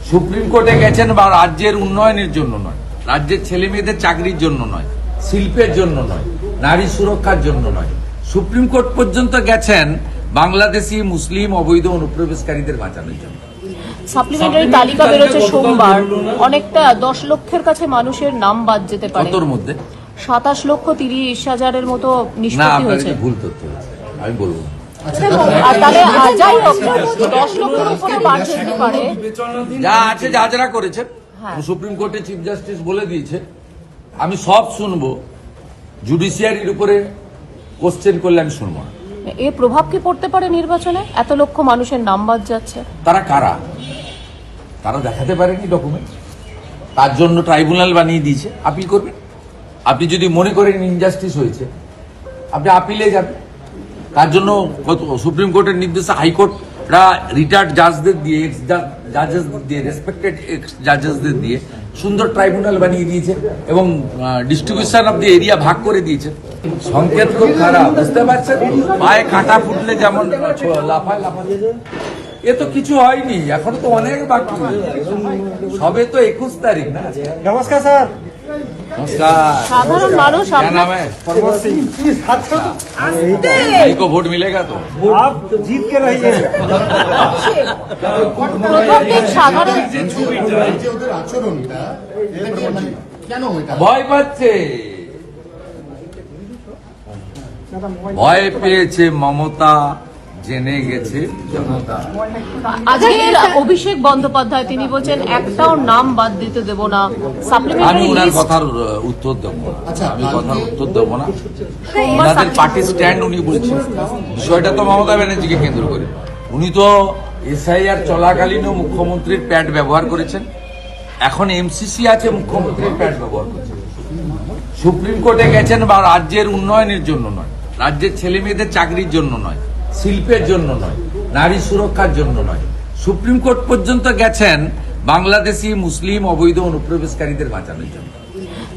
Supreme কোর্টে গেছেন বা রাজ্যের উন্নয়নের জন্য নয়, রাজ্যের ছেলে মেয়েদের চাকরির জন্য নয়, শিল্পের জন্য নয়, নারী সুরক্ষার জন্য নয়, সুপ্রিম কোর্ট পর্যন্ত গেছেন বাংলাদেশি মুসলিম অবৈধ অনুপ্রবেশকারীদের বাঁচানোর জন্য। সাপ্লিমেন্টারি তালিকা বেরোচ্ছে সোমবার, অনেকটা 10 লক্ষের কাছে মানুষের নাম বাদ যেতে পারে। কতর মধ্যে 27,30,000-এর মতো না, নিষ্পত্তি আপনার হয়েছে। ভুল তথ্য হয়েছে, আমি বলবো না। তাহলে যাই হোক 10 লক্ষের উপরে বাদ যেতে পারে। যা আছে যা যারা করেছেন, সুপ্রিম কোর্টে চিফ জাস্টিস বলে দিয়েছে, আমি সব শুনবো, জুডিশিয়ারির উপরে কোশ্চেন করলে আমি শুনবো না। এর প্রভাব কি পড়তে পারে নির্বাচনে? এত লক্ষ মানুষের নাম বাদ যাচ্ছে। তারা কারা? তারা দেখাতে পারেনি ডকুমেন্ট, তার জন্য ট্রাইব্যুনাল বানিয়ে দিয়েছে, আপিল করবেন। আপনি যদি মনে করেন ইনজাস্টিস হয়েছে, আপনি আপিলে যাবেন। তার জন্য সুপ্রিম কোর্টের নির্দেশে হাইকোর্টরা রিটায়ার্ড জাজদের দিয়ে, এক্স জাজেস দিয়ে, রেসপেক্টেড এক্স জাজেসদের দিয়ে সুন্দর ট্রাইব্যুনাল বানিয়ে দিয়েছে এবং ডিস্ট্রিবিউশন অফ দি এরিয়া ভাগ করে দিয়েছে। সংকেত খুব খারাপ, বুঝতে পারছেন? পায়ে কাঁটা ফুটলে যেমন লাফায় লাফায়, এ তো কিছু হয়নি, এখনো তো অনেক বাকি, সবে তো 21 তারিখ না। नमस्कार सर। नमस्कार। সাধারণ মানুষ क्या नाम है? प्रमोद सिंह। भाई को वोट मिलेगा तो आप जीत के रहिए। সাধারণ যে ওদের আচরণটা এটা কি মানে কেন এটা ভয় পাচ্ছে, ভয় পেয়েছে মমতা, জেনে গেছে জনতা। আজকের অভিষেক বন্দ্যোপাধ্যায় তিনি বলছেন একটাও নাম বাদ দিতে দেব না। আমি সাপ্লিমেন্টারি ওনার লিস্ট কথার উত্তর দেবো না, আচ্ছা, আমি কথার উত্তর দেবো না। সোমবার ওনাদের পার্টি স্ট্যান্ড উনি বলছেন, বিষয়টা তো মমতা ব্যানার্জিকে কেন্দ্র করে। উনি তো এসআইআর চলাকালীনও মুখ্যমন্ত্রীর প্যাড ব্যবহার করেছেন, এখন এমসিসি আছে, মুখ্যমন্ত্রীর প্যাড ব্যবহার করেছেন। সুপ্রিম কোর্টে গেছেন বা রাজ্যের উন্নয়নের জন্য নয়, রাজ্যের ছেলে মেয়েদের চাকরির জন্য নয়, শিল্পের জন্য নয়, নারী সুরক্ষার জন্য নয়, সুপ্রিম কোর্ট পর্যন্ত গেছেন বাংলাদেশি মুসলিম অবৈধ অনুপ্রবেশকারীদের বাঁচানোর জন্য।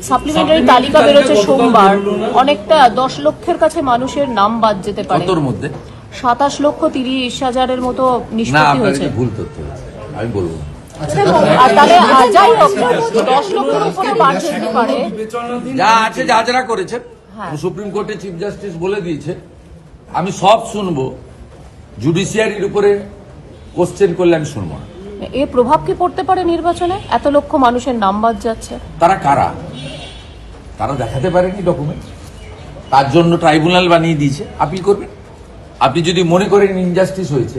সাপ্লিমেন্টারি তালিকা বেরোচ্ছে সোমবার, অনেকটা 10 লক্ষের কাছে মানুষের নাম বাদ যেতে পারে। কতর মধ্যে 27,30,000-এর মতো না, নিষ্পত্তি আপনার হয়েছে। ভুল তথ্য হয়েছে, আমি বলবো না। তাহলে যাই হোক 10 লক্ষের উপরে বাদ যেতে পারে। যা আছে যা যারা করেছেন, সুপ্রিম কোর্টে চিফ জাস্টিস বলে দিয়েছে, আমি সব শুনবো, জুডিশিয়ারির উপরে কোশ্চেন করলে আমি শুনবো না। এর প্রভাব কি পড়তে পারে নির্বাচনে? এত লক্ষ মানুষের নাম বাদ যাচ্ছে। তারা কারা? তারা দেখাতে পারেনি ডকুমেন্ট, তার জন্য ট্রাইব্যুনাল বানিয়ে দিয়েছে, আপিল করবেন। আপনি যদি মনে করেন ইনজাস্টিস হয়েছে,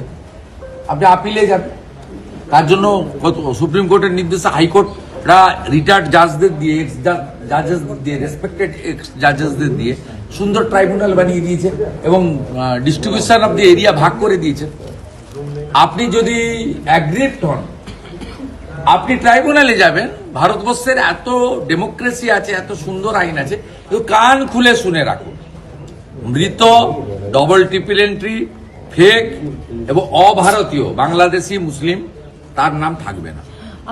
আপনি আপিলে যাবেন। তার জন্য সুপ্রিম কোর্টের নির্দেশে হাইকোর্টরা রিটায়ার্ড জাজদের দিয়ে, এক্স জাজেস দিয়ে, রেসপেক্টেড এক্স জাজেসদের দিয়ে সুন্দর ট্রাইব্যুনাল বানিয়ে দিয়েছে এবং ডিস্ট্রিবিউশন অফ দি এরিয়া ভাগ করে দিয়েছে। আপনি যদি অ্যাগ্রিভড হন, আপনি ট্রাইব্যুনালে যাবেন। ভারতবর্ষের এত ডেমোক্রেসি আছে, এত সুন্দর আইন আছে, কিন্তু কান খুলে শুনে রাখুন, মৃত, ডবল ট্রিপল এন্ট্রি, ফেক এবং অভারতীয় বাংলাদেশি মুসলিম তার নাম থাকবে না।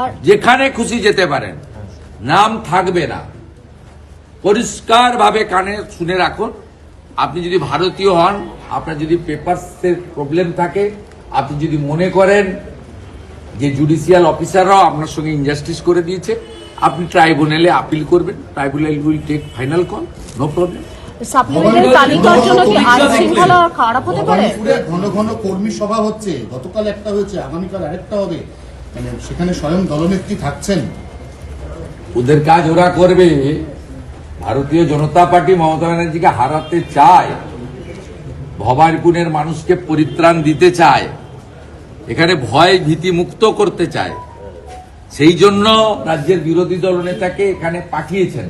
আর যেখানে খুশি যেতে পারেন, নাম থাকবে না। পরিষ্কার ভাবে কানে শুনে রাখুন। আপনি যদি ভারতীয় হন, আপনার যদি পেপারসের প্রবলেম থাকে, আপনি যদি মনে করেন যে জুডিশিয়াল অফিসাররাও আপনার সঙ্গে ইনজাস্টিস করে দিয়েছে, আপনি ট্রাইব্যুনালে আপিল করবেন। Tribunal will take final call, no problem. Supplementary তালিকার জন্য কি আইন শৃঙ্খলা খারাপ হতে পারে? মোহনপুরে ঘন ঘন কর্মী সভা হচ্ছে, গতকাল একটা হয়েছে, আগামীকাল আরেকটা হবে, মানে সেখানে স্বয়ং দলনেত্রী থাকছেন। ওদের কাজ ওরা করবে। ভারতীয় জনতা পার্টি মমতা ব্যানার্জিকে হারাতে চায়, ভবানীপুরের মানুষকে পরিত্রাণ দিতে চায়, এখানে ভয় ভীতি মুক্ত করতে চায়। সেই জন্য রাজ্যের বিরোধী দলনেতাকে এখানে পাঠিয়েছেন।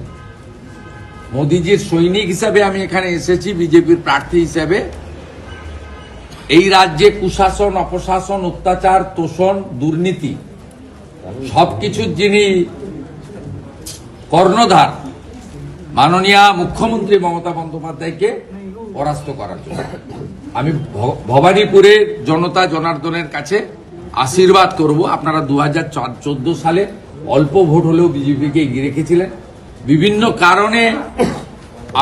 মোদিজির সৈনিক হিসাবে আমি এখানে এসেছি, বিজেপির প্রার্থী হিসাবে। এই রাজ্যে কুশাসন, অপশাসন, অত্যাচার, তোষণ, দুর্নীতি সবকিছুর যিনি কর্ণধার, মাননীয় মুখ্যমন্ত্রী মমতা বন্দ্যোপাধ্যায়কে পরাস্ত করার জন্য আমি ভবানীপুরের জনতা জনার্দনের কাছে আশীর্বাদ করব। আপনারা 2014 সালে অল্প ভোট হলেও বিজেপিকে এগিয়ে রেখেছিলেন। বিভিন্ন কারণে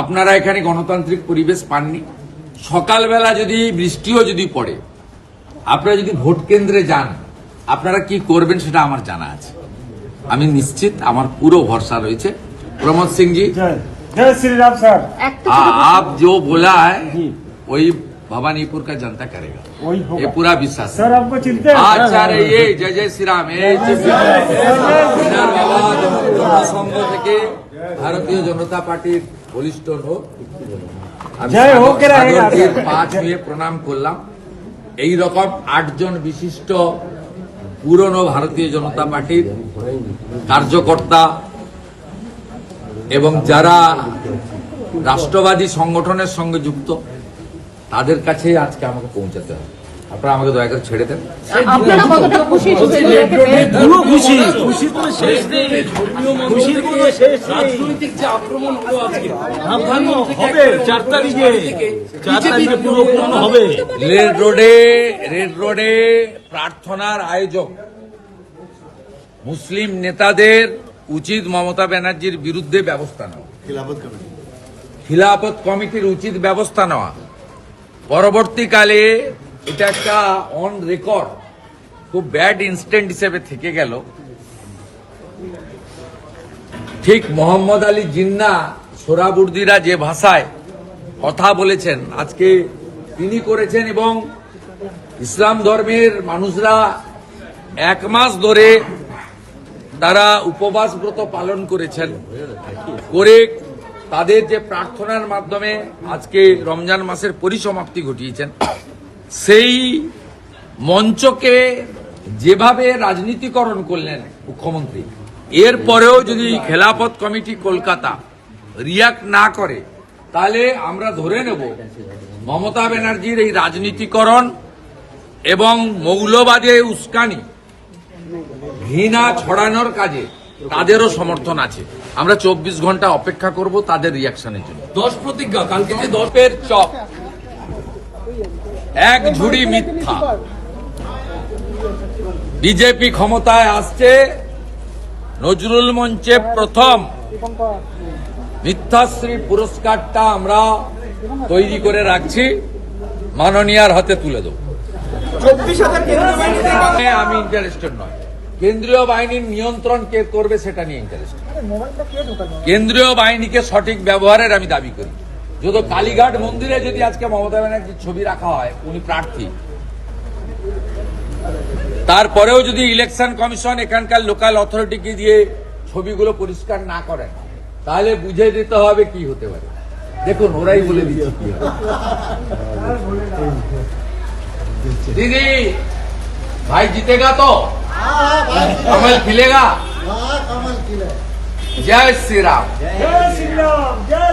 আপনারা এখানে গণতান্ত্রিক পরিবেশ পাননি। সকালবেলা যদি বৃষ্টিও যদি পড়ে, আপনারা যদি ভোট কেন্দ্রে যান, আপনারা কি করবেন সেটা আমার জানা আছে, আমি নিশ্চিত, আমার পুরো ভরসা রয়েছে। प्रमोद सिंह जी, जय श्री राम सर। একটা ছোট প্রশ্ন। आप जो बोला है वही भवानीपुर का जनता करेगा, वही होगा। ये पूरा विश्वास है। सर हमको चिंता है। আচ্ছা রহিয়ে, জয় জয় শ্রীরাম। এই যে বিনার বাবা জনসংঘ থেকে ভারতীয় জনতা পার্টির বলিষ্ঠ লোক, আমি জয় হোক রে। সাগরদীর 5 হয়ে প্রণাম করলাম। এই রকম 8 জন বিশিষ্ট পুরনো ভারতীয় জনতা পার্টির কার্যকর্তা এবং যারা রাষ্ট্রবাদী সংগঠনের সঙ্গে যুক্ত, তাদের কাছে আজকে আমাকে পৌঁছাতে হবে। আপনারা আমাকে দয়া করে ছেড়ে দেন। আপনারা কতটা খুশি সুশীলদাকে পেয়ে? পুরো খুশি, খুশি কোনো শেষ নেই, খুশির কোনো শেষ নেই। রাজনৈতিক যে আক্রমণ হলো আজকে হবে 4 তারিখে পুরো পূর্ণ হবে। রেড রোডে প্রার্থনার আয়োজক মুসলিম নেতাদের উচিত মমতা ব্যানার্জির বিরুদ্ধে ব্যবস্থা নেওয়া, খিলাফত কমিটির উচিত ব্যবস্থা নেওয়া। পরবর্তীকালে এটা একটা অন রেকর্ড খুব ব্যাড ইনস্ট্যান্ট হিসেবে থেকে গেল। ঠিক মোহাম্মদ আলী জিন্না সোহরাবুর্দিরা যে ভাষায় কথা বলেছেন আজকে তিনি করেছেন, এবং ইসলাম ধর্মের মানুষরা 1 মাস ধরে তারা উপবাস ব্রত পালন করেছেন, করে তাদের যে প্রার্থনার মাধ্যমে আজকে রমজান মাসের পরিসমাপ্তি ঘটিয়েছেন, সেই মঞ্চকে যেভাবে রাজনীতিকরণ করলেন মুখ্যমন্ত্রী, এরপরেও যদি খেলাফত কমিটি কলকাতা রিয়াক্ট না করে, তাহলে আমরা ধরে নেব মমতা ব্যানার্জির এই রাজনীতিকরণ এবং মৌলবাদী উস্কানি, ঘৃণা ছড়ানোর কাজে তাদেরও সমর্থন আছে। আমরা 24 ঘন্টা অপেক্ষা করব তাদের রিয়াকশনের জন্য। 10 প্রতিজ্ঞা কালকে যে 10 দপের চপ, এক ঝুড়ি মিথ্যা। বিজেপি ক্ষমতায় আসছে, নজরুল মঞ্চে প্রথম মিথ্যাশ্রী পুরস্কারটা আমরা তৈরি করে রাখছি, মাননীয়ার হাতে তুলে দেব। 24,000 আমি ইন্টারেস্টেড নয়, কেন্দ্রীয় বাহিনীর নিয়ন্ত্রণ কে করবে সেটা নিয়ে ইন্টারেস্টেড। কেন্দ্রীয় বাহিনীকে সঠিক ব্যবহারের আমি দাবি করি। যদি কালীঘাট মন্দিরে যদি আজকে মমতা ব্যানার্জির ছবি রাখা হয়, উনি প্রার্থী, তারপরেও যদি ইলেকশন কমিশন এখানকার লোকাল অথরিটিকে দিয়ে ছবিগুলো পরিষ্কার না করেন, তাহলে বুঝে দিতে হবে কি হতে পারে। দেখুন, ওরাই বলে দিচ্ছে কি হবে। दीदी भाई जीतेगा तो कमल खिलेगा। जय श्री राम। जय श्री राम। जय